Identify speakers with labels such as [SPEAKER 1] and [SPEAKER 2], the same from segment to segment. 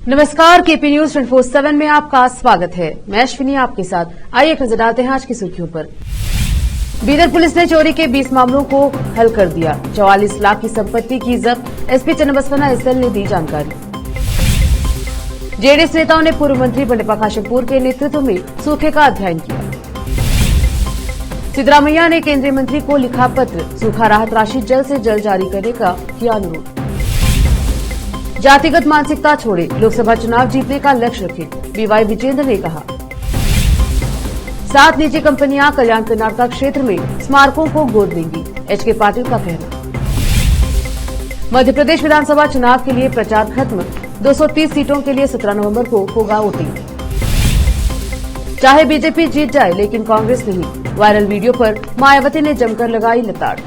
[SPEAKER 1] नमस्कार, KP news 24/7 में आपका स्वागत है। मैं अश्विनी आपके साथ। आइए एक नजर डालते हैं आज की सुर्खियों पर। बीदर पुलिस ने चोरी के 20 मामलों को हल कर दिया। 44 लाख की संपत्ति की जब्त। एसपी चन्नबसवना एसएल ने दी जानकारी। जेडीएस नेताओं ने पूर्व मंत्री बंडेप्पा खाशेमपुर के नेतृत्व में सूखे का अध्ययन किया। सिद्धरामैया ने केंद्रीय मंत्री को लिखा पत्र, सूखा राहत राशि जल्द से जल्द जारी करने का किया अनुरोध। जातिगत मानसिकता छोड़े, लोकसभा चुनाव जीतने का लक्ष्य रखें, बीवाई विजेंद्र ने कहा। 7 निजी कंपनियां कल्याण कर्नाटका क्षेत्र में स्मारकों को गोद लेंगी, एचके पाटिल का कहना। मध्य प्रदेश विधानसभा चुनाव के लिए प्रचार खत्म। 230 सीटों के लिए 17 नवंबर को होगा वोटिंग। चाहे बीजेपी जीत जाए लेकिन कांग्रेस नहीं, वायरल वीडियो पर मायावती ने जमकर लगाई लताड़।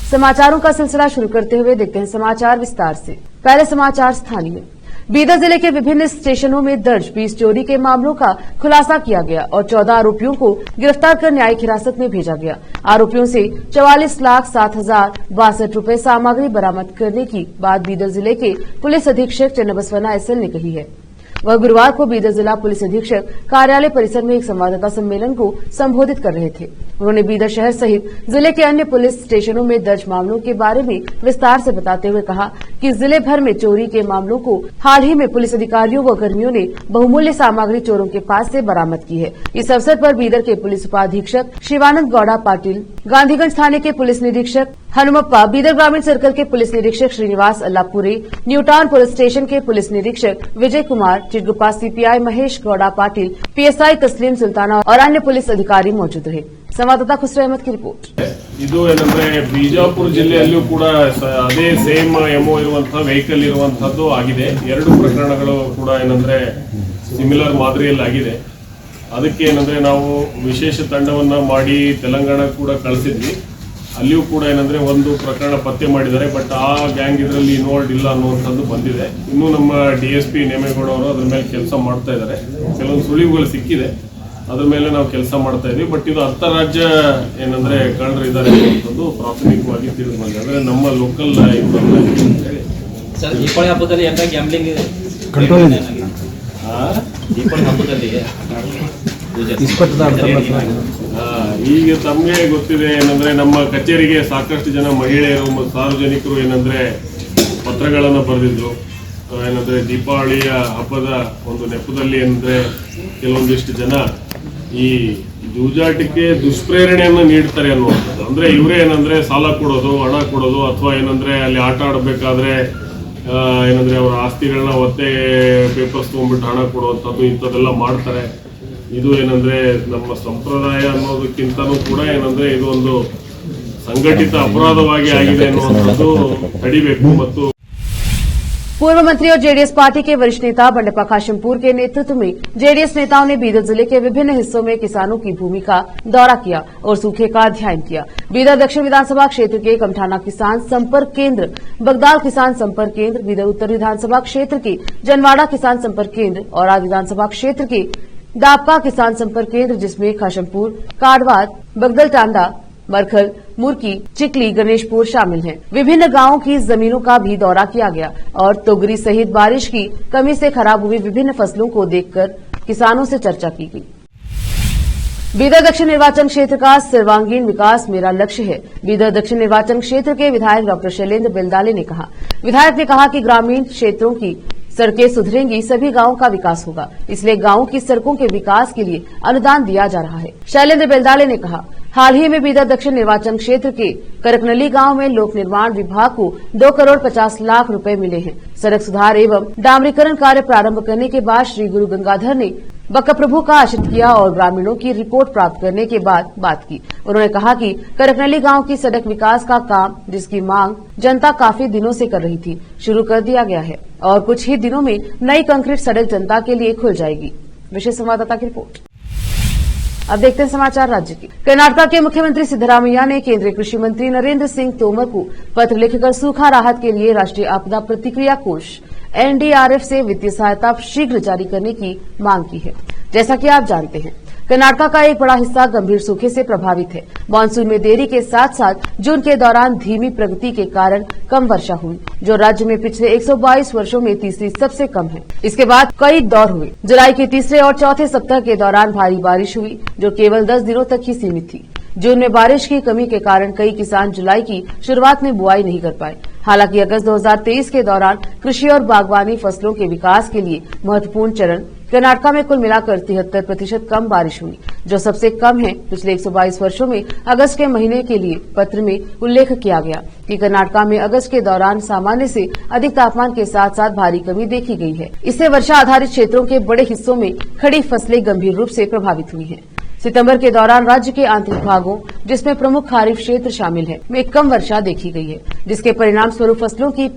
[SPEAKER 1] समाचारों का सिलसिला शुरू करते हुए देखते हैं समाचार विस्तार से। पहले समाचार स्थानीय। बीदर जिले के विभिन्न स्टेशनों में दर्ज 20 चोरी के मामलों का खुलासा किया गया और 14 आरोपियों को गिरफ्तार कर न्यायिक हिरासत में भेजा गया। आरोपियों से 44,07,062 रुपए सामग्री बरामद करने की बात बीदर जिले के पुलिस अधीक्षक चन्नबसवना एसएल ने कही है। वह गुरुवार को बीदर जिला पुलिस अधीक्षक कार्यालय परिसर में एक संवाददाता सम्मेलन को संबोधित कर रहे थे। उन्होंने बीदर शहर सहित जिले के अन्य पुलिस स्टेशनों में दर्ज मामलों के बारे में विस्तार से बताते हुए कहा कि जिले भर में चोरी के मामलों को हाल ही में पुलिस अधिकारियों व कर्मियों ने बहुमूल्य सामग्री चोरों के पास से बरामद की है। इस अवसर पर बीदर के पुलिस उपाधीक्षक शिवानंद गौड़ा पाटिल, गांधीगंज थाने के पुलिस निरीक्षक हनुमप्पा, बीदर ग्रामीण सर्कल के पुलिस निरीक्षक श्रीनिवास अल्लापुरे, न्यूटाउन पुलिस स्टेशन के पुलिस निरीक्षक विजय कुमार, चिटगुप्पा सीपीआई महेश गौड़ा पाटिल, पीएसआई तस्लीम सुल्ताना और अन्य पुलिस अधिकारी मौजूद रहे। संवाददाता खुसरो अहमद की रिपोर्ट।
[SPEAKER 2] ಇದು ಏನಂದ್ರೆ ಬಿಜಾಪುರ ಜಿಲ್ಲೆಯಲ್ಲೂ ಕೂಡ ಅದೇ ಸೇಮ್ ಎಮೋ ಇರುವಂತಹ ವೆಹಿಕಲ್ ಇರುವಂತದ್ದು ಆಗಿದೆ। 2 ಪ್ರಕರಣಗಳು ಕೂಡ ಏನಂದ್ರೆ ಸಿಮಿಲರ್ ಮಾದರಿಯಲ್ಲಿ ಆಗಿದೆ। ಅದಕ್ಕೆ ಏನಂದ್ರೆ ನಾವು ವಿಶೇಷ ತಂಡವನ್ನ ಮಾಡಿ ತೆಲಂಗಾಣ ಕೂಡ ಕಳಿಸಿದ್ವಿ। ಅಲ್ಲಿಯೂ ಕೂಡ ಏನಂದ್ರೆ ಒಂದು ಪ್ರಕರಣ ಪತ್ತೆ ಮಾಡಿದ್ದಾರೆ, ಬಟ್ ಆ ಗ್ಯಾಂಗ್ ಇದರಲ್ಲಿ ಇನ್ವಾಲ್ವ್ ಇಲ್ಲ ಅನ್ನುವಂಥದ್ದು ಬಂದಿದೆ। ಇನ್ನು ನಮ್ಮ ಡಿಎಸ್ಪಿ ನೇಮೇಗೌಡ ಅವರು ಅದ್ರ ಮೇಲೆ ಕೆಲಸ ಮಾಡ್ತಾ ಇದ್ದಾರೆ। ಕೆಲವೊಂದು ಸುಳಿವುಗಳು ಸಿಕ್ಕಿದೆ, ಅದ್ರ ಮೇಲೆ ನಾವು ಕೆಲಸ ಮಾಡ್ತಾ ಇದೀವಿ। ಬಟ್ ಇದು ಅಂತರರಾಜ್ಯ ಏನಂದ್ರೆ ಕಳ್ಳರು ಇದ್ದಾರೆ ಅನ್ನುವಂಥದ್ದು ಪ್ರಾಥಮಿಕವಾಗಿ ತಿಳಿದು ಬಂದಿದೆ। ಅಂದ್ರೆ ನಮ್ಮ ಲೋಕಲ್ ಇವರು ಅಂತ ಹೇಳಿ
[SPEAKER 3] ಸರ್, ದೀಪಾವಳಿ ಹಬ್ಬದಲ್ಲಿ ಎಂತ ಗ್ಯಾಮ್ಲಿಂಗ್
[SPEAKER 4] ಕಂಟ್ರೋಲ್ ಇದೆ।
[SPEAKER 3] ದೀಪಾವಳಿ ಹಬ್ಬದಲ್ಲಿ
[SPEAKER 2] ಈಗ ತಮಗೆ ಗೊತ್ತಿದೆ ಏನಂದ್ರೆ ನಮ್ಮ ಕಚೇರಿಗೆ ಸಾಕಷ್ಟು ಜನ ಮಹಿಳೆಯರು ಮತ್ತು ಸಾರ್ವಜನಿಕರು ಏನಂದ್ರೆ ಪತ್ರಗಳನ್ನು ಬರೆದಿದ್ರು। ಏನಂದ್ರೆ ದೀಪಾವಳಿಯ ಹಬ್ಬದ ಒಂದು ನೆಪದಲ್ಲಿ ಏನಂದ್ರೆ ಕೆಲವೊಂದಿಷ್ಟು ಜನ ಈ ಜೂಜಾಟಕ್ಕೆ ದುಷ್ಪ್ರೇರಣೆಯನ್ನು ನೀಡ್ತಾರೆ ಅನ್ನುವಂಥದ್ದು। ಅಂದ್ರೆ ಇವರೇ ಏನಂದ್ರೆ ಸಾಲ ಕೊಡೋದು, ಹಣ ಕೊಡೋದು, ಅಥವಾ ಏನಂದ್ರೆ ಅಲ್ಲಿ ಆಟ ಆಡಬೇಕಾದ್ರೆ ಏನಂದ್ರೆ ಅವರ ಆಸ್ತಿಗಳನ್ನ ಒತ್ತೆ ಪೇಪರ್ಸ್ ತಗೊಂಡ್ಬಿಟ್ಟು ಹಣ ಕೊಡುವಂಥದ್ದು, ಇಂಥದ್ದೆಲ್ಲ ಮಾಡ್ತಾರೆ। ಇದು ಏನಂದ್ರೆ ನಮ್ಮ ಸಂಪ್ರದಾಯ ಅನ್ನೋದಕ್ಕಿಂತನೂ ಕೂಡ ಏನಂದ್ರೆ ಇದು ಒಂದು ಸಂಘಟಿತ ಅಪರಾಧವಾಗಿ ಆಗಿದೆ ಅನ್ನುವಂಥದ್ದು ತಡಿಬೇಕು। ಮತ್ತು
[SPEAKER 1] पूर्व मंत्री और जेडीएस पार्टी के वरिष्ठ नेता बंडेप्पा खाशेमपुर के नेतृत्व में जेडीएस नेताओं ने बीदर जिले के विभिन्न हिस्सों में किसानों की भूमि का दौरा किया और सूखे का अध्ययन किया। बीदर दक्षिण विधानसभा क्षेत्र के कमठाना किसान संपर्क केंद्र, बगदाल किसान संपर्क केंद्र, बीदर उत्तर विधानसभा क्षेत्र के जनवाड़ा किसान संपर्क केंद्र और आदि विधानसभा क्षेत्र के दापका किसान संपर्क केंद्र, जिसमें खाशेमपुर, काडवाद, बगदल टांडा, मरखल, मुरकी, चिकली, गणेशपुर शामिल हैं। विभिन्न गांवों की जमीनों का भी दौरा किया गया और तोगरी सहित बारिश की कमी से खराब हुई विभिन्न फसलों को देखकर किसानों से चर्चा की गई। बीदर दक्षिण निर्वाचन क्षेत्र का सर्वांगीण विकास मेरा लक्ष्य है, बीदर दक्षिण निर्वाचन क्षेत्र के विधायक डॉ शैलेंद्र बेलदाले ने कहा। विधायक ने कहा कि ग्रामीण क्षेत्रों की सड़कें सुधरेंगी, सभी गांवों का विकास होगा, इसलिए गांवों की सड़कों के विकास के लिए अनुदान दिया जा रहा है। शैलेंद्र बेलदाले ने कहा, हाल ही में बीदर दक्षिण निर्वाचन क्षेत्र के करकनली गांव में लोक निर्माण विभाग को 2 करोड़ 50 लाख रुपए मिले हैं। सड़क सुधार एवं डामरीकरण कार्य प्रारंभ करने के बाद श्री गुरु गंगाधर ने बक्का प्रभु का आश्रित किया और ग्रामीणों की रिपोर्ट प्राप्त करने के बाद बात की। उन्होंने कहा कि करकनली गांव की सड़क विकास का काम, जिसकी मांग जनता काफी दिनों से कर रही थी, शुरू कर दिया गया है और कुछ ही दिनों में नई कंक्रीट सड़क जनता के लिए खुल जाएगी। विशेष संवाददाता की रिपोर्ट। अब देखते हैं समाचार राज्य की। कर्नाटक के मुख्यमंत्री सिद्धरामैया ने केंद्रीय कृषि मंत्री नरेंद्र सिंह तोमर को पत्र लिखकर सूखा राहत के लिए राष्ट्रीय आपदा प्रतिक्रिया कोष एनडीआरएफ से वित्तीय सहायता शीघ्र जारी करने की मांग की है। जैसा कि आप जानते हैं, कर्नाटक का एक बड़ा हिस्सा गंभीर सूखे से प्रभावित है। मानसून में देरी के साथ साथ जून के दौरान धीमी प्रगति के कारण कम वर्षा हुई, जो राज्य में पिछले 122 वर्षों में तीसरी सबसे कम है। इसके बाद कई दौर हुए। जुलाई के तीसरे और चौथे सप्ताह के दौरान भारी बारिश हुई, जो केवल 10 दिनों तक ही सीमित थी। जून में बारिश की कमी के कारण कई किसान जुलाई की शुरुआत में बुआई नहीं कर पाए। हालांकि अगस्त 2023 के दौरान कृषि और बागवानी फसलों के विकास के लिए महत्वपूर्ण चरण कर्नाटक में कुल मिलाकर 73% कम बारिश हुई, जो सबसे कम है। पिछले 122 वर्षों में अगस्त के महीने के लिए पत्र में उल्लेख किया गया कि कर्नाटक में अगस्त के दौरान सामान्य से अधिक तापमान के साथ साथ भारी कमी देखी गई है। इससे वर्षा आधारित क्षेत्रों के बड़े हिस्सों में खड़ी फसलें गंभीर रूप से प्रभावित हुई हैं। सितंबर के दौरान राज्य के आंतरिक भागों, जिसमें प्रमुख खरीफ क्षेत्र शामिल है, में कम वर्षा देखी गई है, जिसके परिणाम स्वरूप फसलों की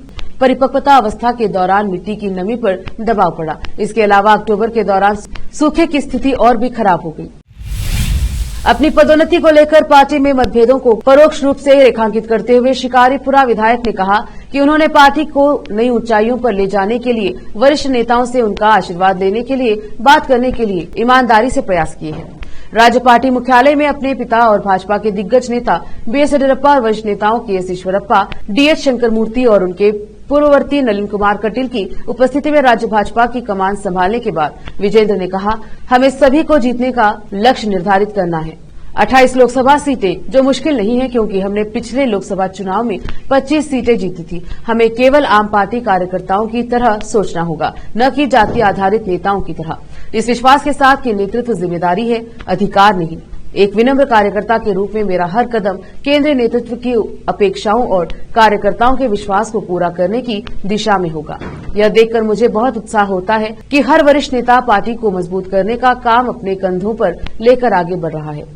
[SPEAKER 1] परिपक्वता अवस्था के दौरान मिट्टी की नमी पर दबाव पड़ा। इसके अलावा अक्टूबर के दौरान सूखे की स्थिति और भी खराब हो गई। अपनी पदोन्नति को लेकर पार्टी में मतभेदों को परोक्ष रूप से रेखांकित करते हुए शिकारीपुरा विधायक ने कहा कि उन्होंने पार्टी को नई ऊंचाइयों पर ले जाने के लिए वरिष्ठ नेताओं से उनका आशीर्वाद लेने के लिए बात करने के लिए ईमानदारी से प्रयास किए हैं। राज्य पार्टी मुख्यालय में अपने पिता और भाजपा के दिग्गज नेता बीएस येदियुरप्पा और वरिष्ठ नेताओं के ईश्वरप्पा, डीएच शंकरमूर्ति और उनके पूर्ववर्ती नलिन कुमार कटील की उपस्थिति में राज्य भाजपा की कमान संभालने के बाद विजेंद्र ने कहा, हमें सभी को जीतने का लक्ष्य निर्धारित करना है। 28 लोकसभा सीटें, जो मुश्किल नहीं है क्योंकि हमने पिछले लोकसभा चुनाव में 25 सीटें जीती थी। हमें केवल आम पार्टी कार्यकर्ताओं की तरह सोचना होगा, न कि जाति आधारित नेताओं की तरह। इस विश्वास के साथ कि नेतृत्व जिम्मेदारी है, अधिकार नहीं। एक विनम्र कार्यकर्ता के रूप में मेरा हर कदम केंद्रीय नेतृत्व की अपेक्षाओं और कार्यकर्ताओं के विश्वास को पूरा करने की दिशा में होगा। यह देखकर मुझे बहुत उत्साह होता है कि हर वरिष्ठ नेता पार्टी को मजबूत करने का काम अपने कंधों पर लेकर आगे बढ़ रहा है।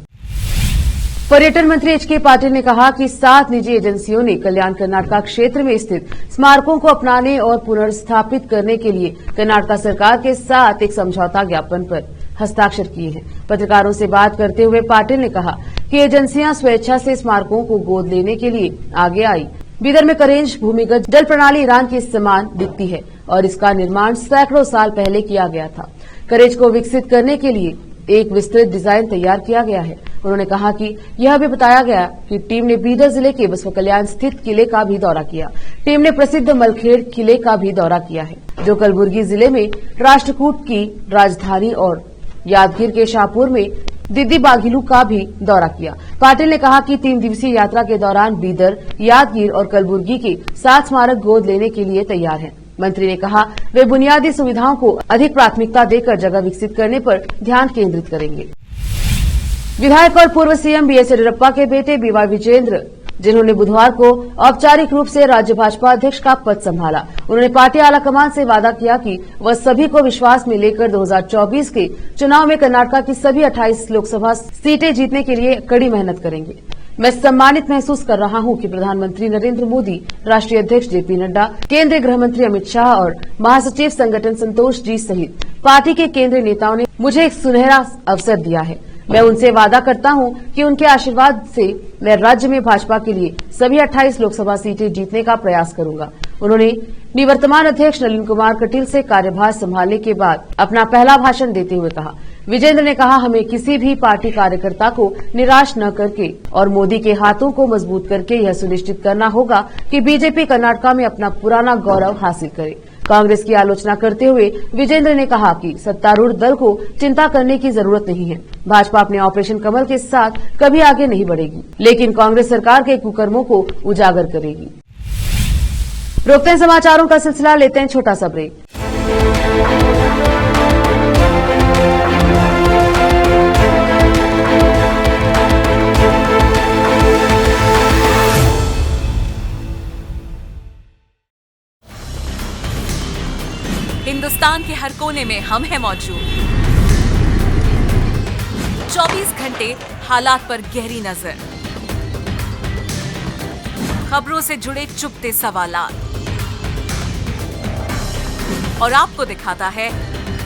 [SPEAKER 1] पर्यटन मंत्री एच के पाटिल ने कहा कि 7 निजी एजेंसियों ने कल्याण कर्नाटक क्षेत्र में स्थित स्मारकों को अपनाने और पुनर्स्थापित करने के लिए कर्नाटक सरकार के साथ एक समझौता ज्ञापन पर हस्ताक्षर किए हैं। पत्रकारों से बात करते हुए पाटिल ने कहा कि एजेंसियां स्वेच्छा से स्मारकों को गोद लेने के लिए आगे आई। बीदर में करेंज भूमिगत जल प्रणाली ईरान के समान दिखती है और इसका निर्माण सैकड़ों साल पहले किया गया था। करेंज को विकसित करने के लिए एक विस्तृत डिजाइन तैयार किया गया है। उन्होंने कहा कि यह भी बताया गया कि टीम ने बीदर जिले के बसवा कल्याण स्थित किले का भी दौरा किया। टीम ने प्रसिद्ध मलखेड़ किले का भी दौरा किया है, जो कलबुर्गी जिले में राष्ट्रकूट की राजधानी, और यादगीर के शाहपुर में दिद्दी बाघिलू का भी दौरा किया। पाटिल ने कहा कि 3 दिवसीय यात्रा के दौरान बीदर, यादगीर और कलबुर्गी के 7 स्मारक गोद लेने के लिए तैयार हैं। मंत्री ने कहा वे बुनियादी सुविधाओं को अधिक प्राथमिकता देकर जगह विकसित करने पर ध्यान केंद्रित करेंगे। विधायक और पूर्व सीएम बीएस येदियुरप्पा के बेटे बीवाई विजेंद्र, जिन्होंने बुधवार को औपचारिक रूप से राज्य भाजपा अध्यक्ष का पद संभाला, उन्होंने पार्टी आलाकमान से वादा किया कि वह सभी को विश्वास में लेकर 2024 के चुनाव में कर्नाटक की सभी 28 लोकसभा सीटें जीतने के लिए कड़ी मेहनत करेंगे। मैं सम्मानित महसूस कर रहा हूं कि प्रधानमंत्री नरेंद्र मोदी, राष्ट्रीय अध्यक्ष जेपी नड्डा, केंद्रीय गृह मंत्री अमित शाह और महासचिव संगठन संतोष जी सहित पार्टी के केंद्रीय नेताओं ने मुझे एक सुनहरा अवसर दिया है। मैं उनसे वादा करता हूं कि उनके आशीर्वाद से मैं राज्य में भाजपा के लिए सभी 28 लोकसभा सीटें जीतने का प्रयास करूंगा। उन्होंने निवर्तमान अध्यक्ष नलिन कुमार कटील से कार्यभार संभालने के बाद अपना पहला भाषण देते हुए कहा, विजेंद्र ने कहा, हमें किसी भी पार्टी कार्यकर्ता को निराश न करके और मोदी के हाथों को मजबूत करके यह सुनिश्चित करना होगा कि बीजेपी कर्नाटक में अपना पुराना गौरव हासिल करे। कांग्रेस की आलोचना करते हुए विजेंद्र ने कहा कि सत्तारूढ़ दल को चिंता करने की जरूरत नहीं है। भाजपा अपने ऑपरेशन कमल के साथ कभी आगे नहीं बढ़ेगी, लेकिन कांग्रेस सरकार के कुकर्मों को उजागर करेगी। रोकते हैं समाचारों का सिलसिला, लेते हैं छोटा सा ब्रेक।
[SPEAKER 4] हिंदुस्तान के हर कोने में हम हैं मौजूद। 24 घंटे हालात पर गहरी नजर, खबरों से जुड़े चुपते सवालात, और आपको दिखाता है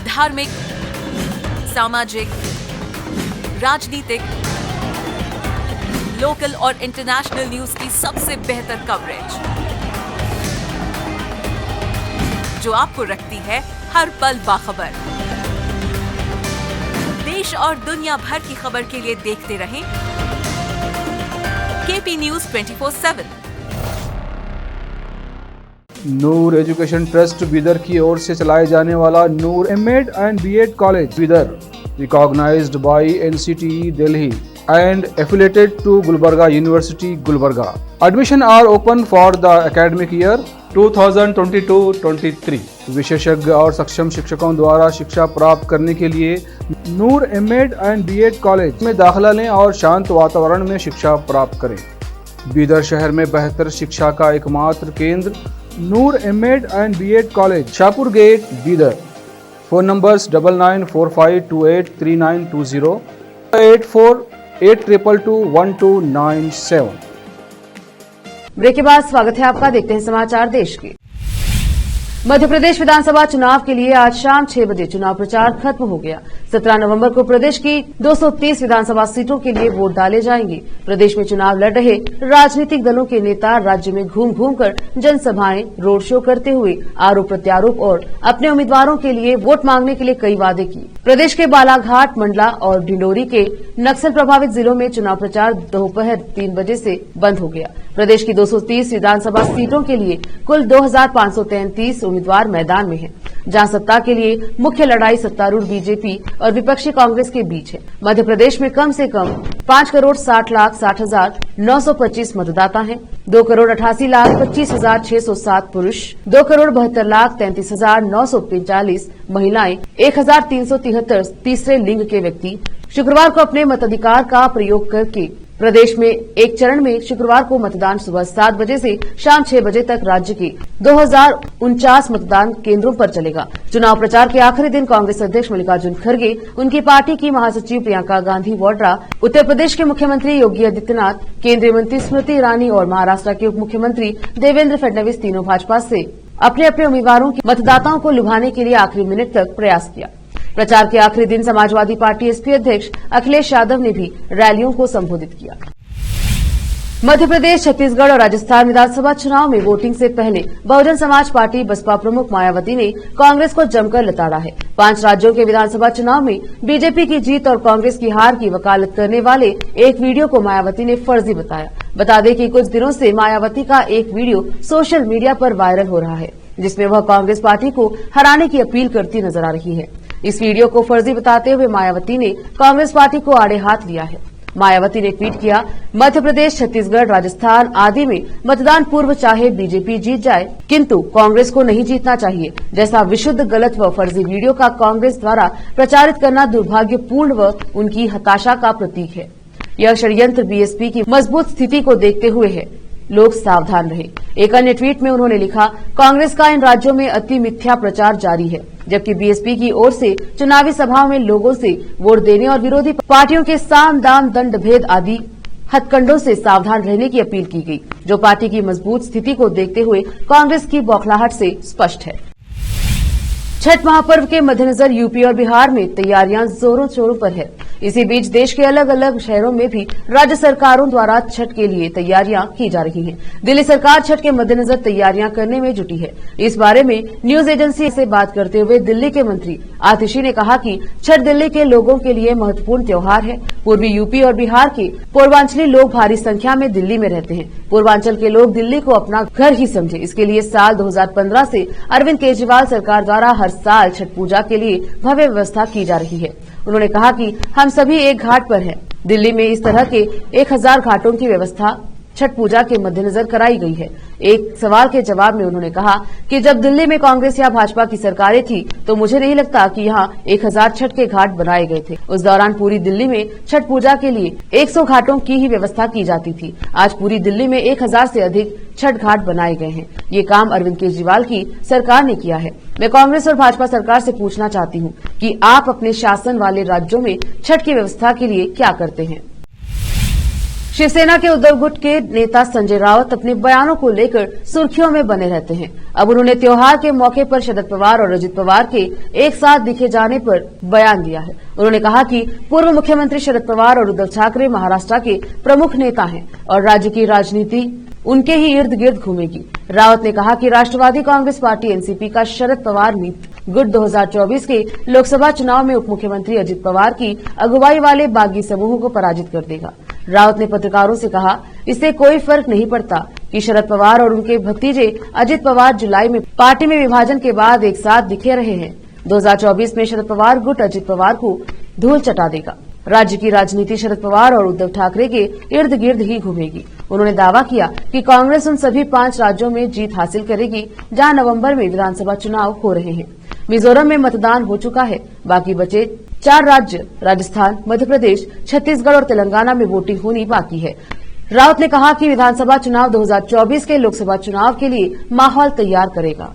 [SPEAKER 4] धार्मिक, सामाजिक, राजनीतिक, लोकल और इंटरनेशनल न्यूज की सबसे बेहतर कवरेज, जो आपको रखती है हर पल बाखबर। देश देश और दुनिया भर की खबर के लिए देखते रहें KP News 24/7।
[SPEAKER 5] Noor education trust Bidar की ओर से चलाए जाने वाला Noor MEd and BEd college Bidar, recognised by NCTE Delhi and affiliated to Gulbarga University, Gulbarga. Admission are open for the academic year 2022-23. विशेषज्ञ और सक्षम शिक्षकों द्वारा शिक्षा प्राप्त करने के लिए नूर एमएड एंड बीएड कॉलेज में दाखिला लें और शांत वातावरण में शिक्षा प्राप्त करें। बीदर शहर में बेहतर शिक्षा का एकमात्र केंद्र Noor MEd and BEd college, Shahpur gate, Bidar. Phone numbers 9945283920, 8482221297।
[SPEAKER 1] Break के बाद स्वागत है आपका। देखते हैं समाचार देश के। मध्य प्रदेश विधानसभा चुनाव के लिए आज शाम 6 बजे चुनाव प्रचार खत्म हो गया। 17 नवंबर को प्रदेश की 230 विधानसभा सीटों के लिए वोट डाले जाएंगे। प्रदेश में चुनाव लड़ रहे राजनीतिक दलों के नेता राज्य में घूम घूम कर जनसभाएं, रोड शो करते हुए आरोप प्रत्यारोप और अपने उम्मीदवारों के लिए वोट मांगने के लिए कई वादे किए। प्रदेश के बालाघाट, मंडला और डिंडोरी के नक्सल प्रभावित जिलों में चुनाव प्रचार दोपहर 3 बजे से बंद हो गया। प्रदेश की 230 विधानसभा सीटों के लिए कुल 2533 उम्मीदवार मैदान में हैं, जहां सत्ता के लिए मुख्य लड़ाई सत्तारूढ़ बीजेपी और विपक्षी कांग्रेस के बीच है। मध्य प्रदेश में कम से कम 5,60,60,925 मतदाता हैं। 2,88,25,607 पुरुष, 2,72,33,945 महिलाएं, 1,373 तीसरे लिंग के व्यक्ति शुक्रवार को अपने मताधिकार का प्रयोग करके प्रदेश में एक चरण में शुक्रवार को मतदान सुबह 7 बजे से शाम 6 बजे तक राज्य के 2049 मतदान केंद्रों पर चलेगा। चुनाव प्रचार के आखिरी दिन कांग्रेस अध्यक्ष मल्लिकार्जुन खड़गे, उनकी पार्टी की महासचिव प्रियंका गांधी वाड्रा, उत्तर प्रदेश के मुख्यमंत्री योगी आदित्यनाथ, केंद्रीय मंत्री स्मृति ईरानी और महाराष्ट्र के उप मुख्यमंत्री देवेंद्र फडणवीस तीनों भाजपा से अपने अपने उम्मीदवारों के मतदाताओं को लुभाने के लिए आखिरी मिनट तक प्रयास किया। प्रचार के आखिरी दिन समाजवादी पार्टी एसपी अध्यक्ष अखिलेश यादव ने भी रैलियों को संबोधित किया। मध्य प्रदेश, छत्तीसगढ़ और राजस्थान विधानसभा चुनाव में वोटिंग से पहले बहुजन समाज पार्टी बसपा प्रमुख मायावती ने कांग्रेस को जमकर लताड़ा है। 5 राज्यों के विधानसभा चुनाव में बीजेपी की जीत और कांग्रेस की हार की वकालत करने वाले एक वीडियो को मायावती ने फर्जी बताया। बता दें कि कुछ दिनों से मायावती का एक वीडियो सोशल मीडिया पर वायरल हो रहा है, जिसमें वह कांग्रेस पार्टी को हराने की अपील करती नजर आ रही है। इस वीडियो को फर्जी बताते हुए मायावती ने कांग्रेस पार्टी को आड़े हाथ लिया है। मायावती ने ट्वीट किया, मध्य प्रदेश, छत्तीसगढ़, राजस्थान आदि में मतदान पूर्व चाहे बीजेपी जीत जाए, किंतु कांग्रेस को नहीं जीतना चाहिए। जैसा विशुद्ध गलत व फर्जी वीडियो का कांग्रेस द्वारा प्रचारित करना दुर्भाग्यपूर्ण व उनकी हताशा का प्रतीक है। यह षड्यंत्र बीएसपी की मजबूत स्थिति को देखते हुए है, लोग सावधान रहे। एक अन्य ट्वीट में उन्होंने लिखा, कांग्रेस का इन राज्यों में अति मिथ्या प्रचार जारी है, जबकि बीएसपी की ओर से चुनावी सभाओं में लोगों से वोट देने और विरोधी पार्टियों के साम दाम दंड भेद आदि हथकंडों से सावधान रहने की अपील की गई, जो पार्टी की मजबूत स्थिति को देखते हुए कांग्रेस की बौखलाहट से स्पष्ट है। छठ महापर्व के मद्देनजर यूपी और बिहार में तैयारियां जोरों शोरों पर है। इसी बीच देश के अलग अलग शहरों में भी राज्य सरकारों द्वारा छठ के लिए तैयारियां की जा रही हैं। दिल्ली सरकार छठ के मद्देनजर तैयारियां करने में जुटी है। इस बारे में न्यूज एजेंसी से बात करते हुए दिल्ली के मंत्री आतिशी ने कहा कि छठ दिल्ली के लोगों के लिए महत्वपूर्ण त्योहार है। पूर्वी यूपी और बिहार के पूर्वांचली लोग भारी संख्या में दिल्ली में रहते हैं। पूर्वांचल के लोग दिल्ली को अपना घर ही समझे। इसके लिए साल 2015 से अरविंद केजरीवाल सरकार द्वारा हर साल छठ पूजा के लिए भव्य व्यवस्था की जा रही है। उन्होंने कहा कि हम सभी एक घाट पर हैं। दिल्ली में इस तरह के 1000 घाटों की व्यवस्था छठ पूजा के मद्देनजर कराई गई है। एक सवाल के जवाब में उन्होंने कहा कि जब दिल्ली में कांग्रेस या भाजपा की सरकारें थी तो मुझे नहीं लगता कि यहाँ 1000 छठ के घाट बनाए गए थे। उस दौरान पूरी दिल्ली में छठ पूजा के लिए 100 घाटों की ही व्यवस्था की जाती थी। आज पूरी दिल्ली में 1000 से अधिक छठ घाट बनाए गए हैं। ये काम अरविंद केजरीवाल की सरकार ने किया है। मैं कांग्रेस और भाजपा सरकार से पूछना चाहती हूँ कि आप अपने शासन वाले राज्यों में छठ की व्यवस्था के लिए क्या करते हैं। शिवसेना के उद्धव गुट के नेता संजय राउत अपने बयानों को लेकर सुर्खियों में बने रहते हैं। अब उन्होंने त्योहार के मौके पर शरद पवार और अजित पवार के एक साथ दिखे जाने पर बयान दिया है। उन्होंने कहा कि पूर्व मुख्यमंत्री शरद पवार और उद्धव ठाकरे महाराष्ट्र के प्रमुख नेता हैं और राज्य की राजनीति उनके ही इर्द गिर्द घूमेगी। रावत ने कहा कि राष्ट्रवादी कांग्रेस पार्टी एनसीपी का शरद पवार नीति गुट 2024 के लोकसभा चुनाव में उप मुख्यमंत्री अजित पवार की अगुवाई वाले बागी समूह को पराजित कर देगा। रावत ने पत्रकारों से कहा, इससे कोई फर्क नहीं पड़ता कि शरद पवार और उनके भतीजे अजित पवार जुलाई में पार्टी में विभाजन के बाद एक साथ दिखे रहे हैं। 2024 में शरद पवार गुट अजित पवार को धूल चटा देगा। राज्य की राजनीति शरद पवार और उद्धव ठाकरे के इर्द गिर्द ही घूमेगी। उन्होंने दावा किया कि कांग्रेस उन सभी 5 राज्यों में जीत हासिल करेगी जहां नवंबर में विधानसभा चुनाव हो रहे हैं। मिजोरम में मतदान हो चुका है, बाकी बचे 4 राज्य राजस्थान, मध्य प्रदेश, छत्तीसगढ़ और तेलंगाना में वोटिंग होनी बाकी है। रावत ने कहा कि विधानसभा चुनाव 2024 के लोकसभा चुनाव के लिए माहौल तैयार करेगा।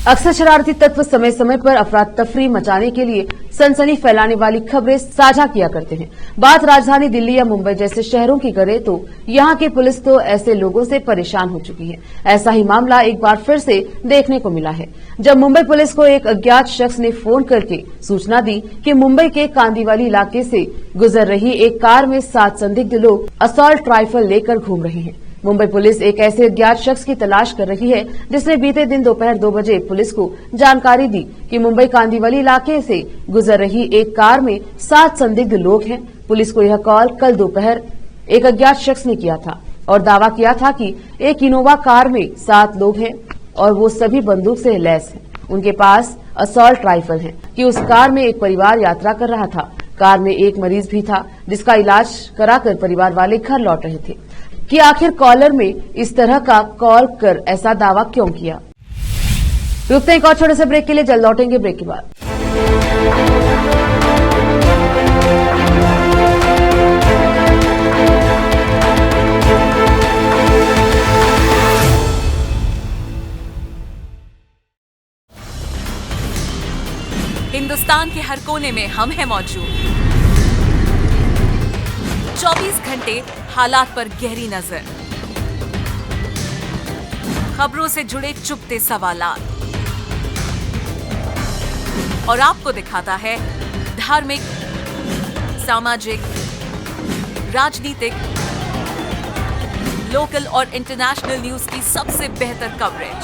[SPEAKER 1] अक्सर शरारती तत्व समय समय पर अफरा तफरी मचाने के लिए सनसनी फैलाने वाली खबरें साझा किया करते हैं। बात राजधानी दिल्ली या मुंबई जैसे शहरों की करें तो यहां की पुलिस तो ऐसे लोगों से परेशान हो चुकी है। ऐसा ही मामला एक बार फिर से देखने को मिला है, जब मुंबई पुलिस को एक अज्ञात शख्स ने फोन करके सूचना दी कि मुंबई के कांदीवली इलाके से गुजर रही एक कार में 7 संदिग्ध लोग असॉल्ट राइफल लेकर घूम रहे हैं। मुंबई पुलिस एक ऐसे अज्ञात शख्स की तलाश कर रही है जिसने बीते दिन दोपहर 2 बजे पुलिस को जानकारी दी कि मुंबई कांदीवली इलाके से गुजर रही एक कार में 7 संदिग्ध लोग हैं। पुलिस को यह कॉल कल दोपहर एक अज्ञात शख्स ने किया था और दावा किया था कि एक इनोवा कार में 7 लोग हैं और वो सभी बंदूक से लैस हैं। उनके पास असॉल्ट राइफल है कि उस कार में एक परिवार यात्रा कर रहा था। कार में एक मरीज भी था जिसका इलाज कराकर परिवार वाले घर लौट रहे थे कि आखिर कॉलर में इस तरह का कॉल कर ऐसा दावा क्यों किया। रुकते हैं एक और छोटे से ब्रेक के लिए, जल्द लौटेंगे ब्रेक के बाद।
[SPEAKER 4] हिंदुस्तान के हर कोने में हम हैं मौजूद। 24 घंटे हालात पर गहरी नजर, खबरों से जुड़े चुभते सवालात और आपको दिखाता है धार्मिक, सामाजिक, राजनीतिक, लोकल और इंटरनेशनल न्यूज की सबसे बेहतर कवरेज,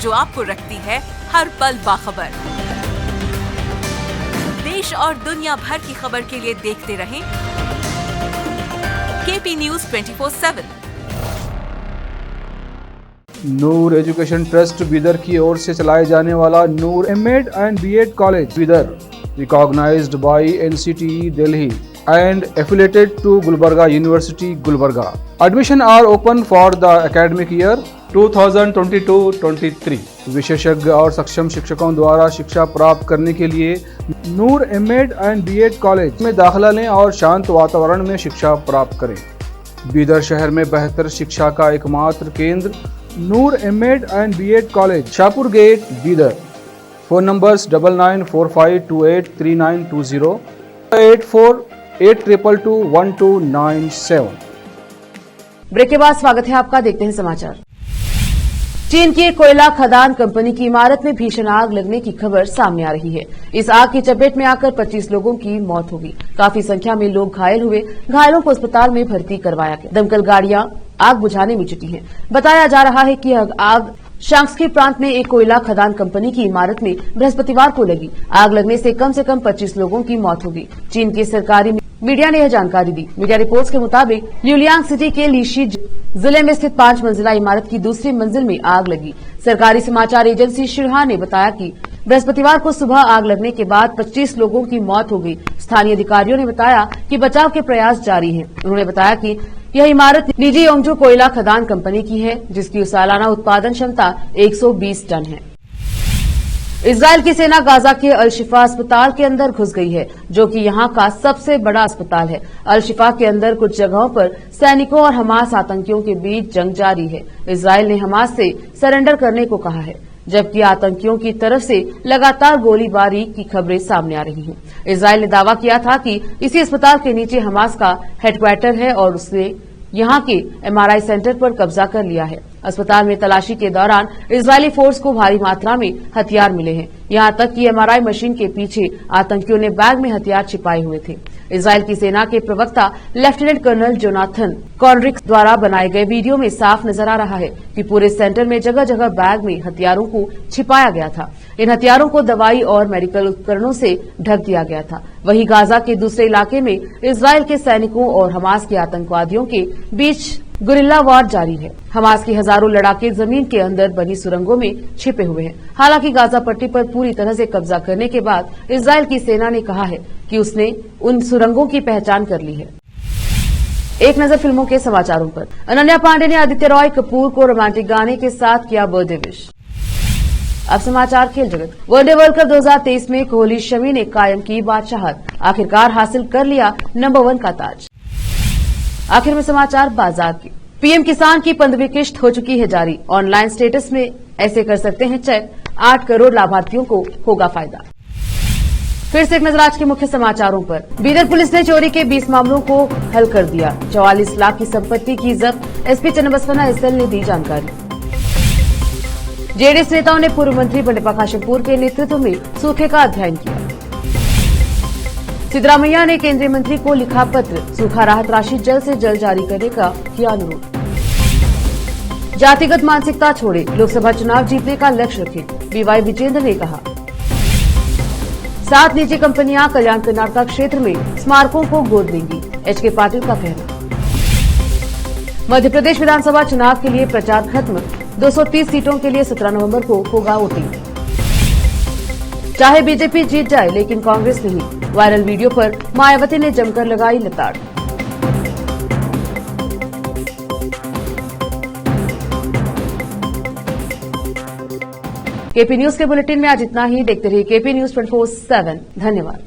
[SPEAKER 4] जो आपको रखती है हर पल बाखबर। देश और दुनिया भर की खबर के लिए देखते रहें KP news 24/7।
[SPEAKER 5] Noor education trust Bidar की ओर से चलाए जाने वाला Noor MEd and BEd college Bidar, recognised by NCTE Delhi and affiliated to Gulbarga University, Gulbarga. Admission are open for the academic year 2022-23. विशेषज्ञ और सक्षम शिक्षकों द्वारा शिक्षा प्राप्त करने के लिए नूर एमएड एंड बीएड कॉलेज में दाखिला लें और शांत वातावरण में शिक्षा प्राप्त करें। बीदर शहर में बेहतर शिक्षा का एकमात्र केंद्र Noor MEd and BEd college, Shahpur gate, Bidar. Phone numbers 9945283920, 8482221297।
[SPEAKER 1] Break के बाद स्वागत है आपका, देखते हैं समाचार। चीन की एक कोयला खदान कंपनी की इमारत में भीषण आग लगने की खबर सामने आ रही है। इस आग की चपेट में आकर 25 लोगों की मौत हो गई। काफी संख्या में लोग घायल हुए। घायलों को अस्पताल में भर्ती करवाया गया। दमकल गाड़ियां आग बुझाने में जुटी हैं। बताया जा रहा है कि आग शांक्सकी प्रांत में एक कोयला खदान कंपनी की इमारत में बृहस्पतिवार को लगी। आग लगने से कम 25 लोगों की मौत हो गई। चीन की सरकारी मीडिया ने यह जानकारी दी। मीडिया रिपोर्ट्स के मुताबिक ल्यूलियांग सिटी के लीशी जिले में स्थित 5 मंजिला इमारत की दूसरी मंजिल में आग लगी। सरकारी समाचार एजेंसी शिन्हुआ ने बताया कि बृहस्पतिवार को सुबह आग लगने के बाद 25 लोगों की मौत हो गई। स्थानीय अधिकारियों ने बताया कि बचाव के प्रयास जारी हैं। उन्होंने बताया कि यह इमारत निजी ओंगजो कोयला खदान कंपनी की है, जिसकी सालाना उत्पादन क्षमता 120 टन है। इजरायल की सेना गाजा के अल शिफा अस्पताल के अंदर घुस गई है, जो कि यहां का सबसे बड़ा अस्पताल है। अल शिफा के अंदर कुछ जगहों पर सैनिकों और हमास आतंकियों के बीच जंग जारी है। इजरायल ने हमास से सरेंडर करने को कहा है, जबकि आतंकियों की तरफ से लगातार गोलीबारी की खबरें सामने आ रही हैं। इजरायल ने दावा किया था कि इसी अस्पताल के नीचे हमास का हेडक्वार्टर है और उसने यहां के MRI सेंटर पर कब्जा कर लिया है। अस्पताल में तलाशी के दौरान इजरायली फोर्स को भारी मात्रा में हथियार मिले हैं। यहां तक कि MRI मशीन के पीछे आतंकियों ने बैग में हथियार छिपाए हुए थे। इजरायल की सेना के प्रवक्ता लेफ्टिनेंट कर्नल जोनाथन कॉनरिक्स द्वारा बनाए गए वीडियो में साफ नजर आ रहा है कि पूरे सेंटर में जगह जगह बैग में हथियारों को छिपाया गया था। इन हथियारों को दवाई और मेडिकल उपकरणों से ढक दिया गया था। वहीं गाजा के दूसरे इलाके में इजरायल के सैनिकों और हमास के आतंकवादियों के बीच गुरिल्ला वार जारी है। हमास के हजारों लड़ाके जमीन के अंदर बनी सुरंगों में छिपे हुए हैं। हालांकि गाजा पट्टी पर पूरी तरह से कब्जा करने के बाद इजरायल की सेना ने कहा है कि उसने उन सुरंगों की पहचान कर ली है। एक नजर फिल्मों के समाचारों पर। अनन्या पांडे ने आदित्य रॉय कपूर को रोमांटिक गाने के साथ किया बर्थडे विश। अब समाचार खेल जगत। वनडे वर्ल्ड कप 2023 में कोहली शमी ने कायम की बादशाहत, आखिरकार हासिल कर लिया नंबर 1 का ताज। आखिर में समाचार बाजार के। पीएम किसान की 15वीं किश्त हो चुकी है जारी। ऑनलाइन स्टेटस में ऐसे कर सकते हैं चेक। 8 करोड़ लाभार्थियों को होगा फायदा। फिर से एक नजर आज के मुख्य समाचारों पर। बीदर पुलिस ने चोरी के 20 मामलों को हल कर दिया। 44 लाख की संपत्ति की जब्त। एसपी चन्नबसवना एसएल ने दी जानकारी। जेडीएस नेताओं ने पूर्व मंत्री बंडेप्पा खाशेमपुर के नेतृत्व में सूखे का अध्ययन किया। सिद्धरामैया ने केंद्रीय मंत्री को लिखा पत्र, सूखा राहत राशि जल्द से जल्द जारी करने का किया अनुरोध। जातिगत मानसिकता छोड़े, लोकसभा चुनाव जीतने का लक्ष्य रखें, बीवाई विजेंद्र ने कहा। 7 निजी कंपनियां कल्याण कर्नाटक क्षेत्र में स्मारकों को गोद लेंगी, एचके पाटिल का कहना। मध्य प्रदेश विधानसभा चुनाव के लिए प्रचार खत्म। 230 सीटों के लिए 17 नवंबर को होगा वोटिंग। चाहे बीजेपी जीत जाए लेकिन कांग्रेस नहीं, वायरल वीडियो पर मायावती ने जमकर लगाई लताड़। केपी न्यूज के बुलेटिन में आज इतना ही। देखते रहिए केपी न्यूज 24/7। धन्यवाद।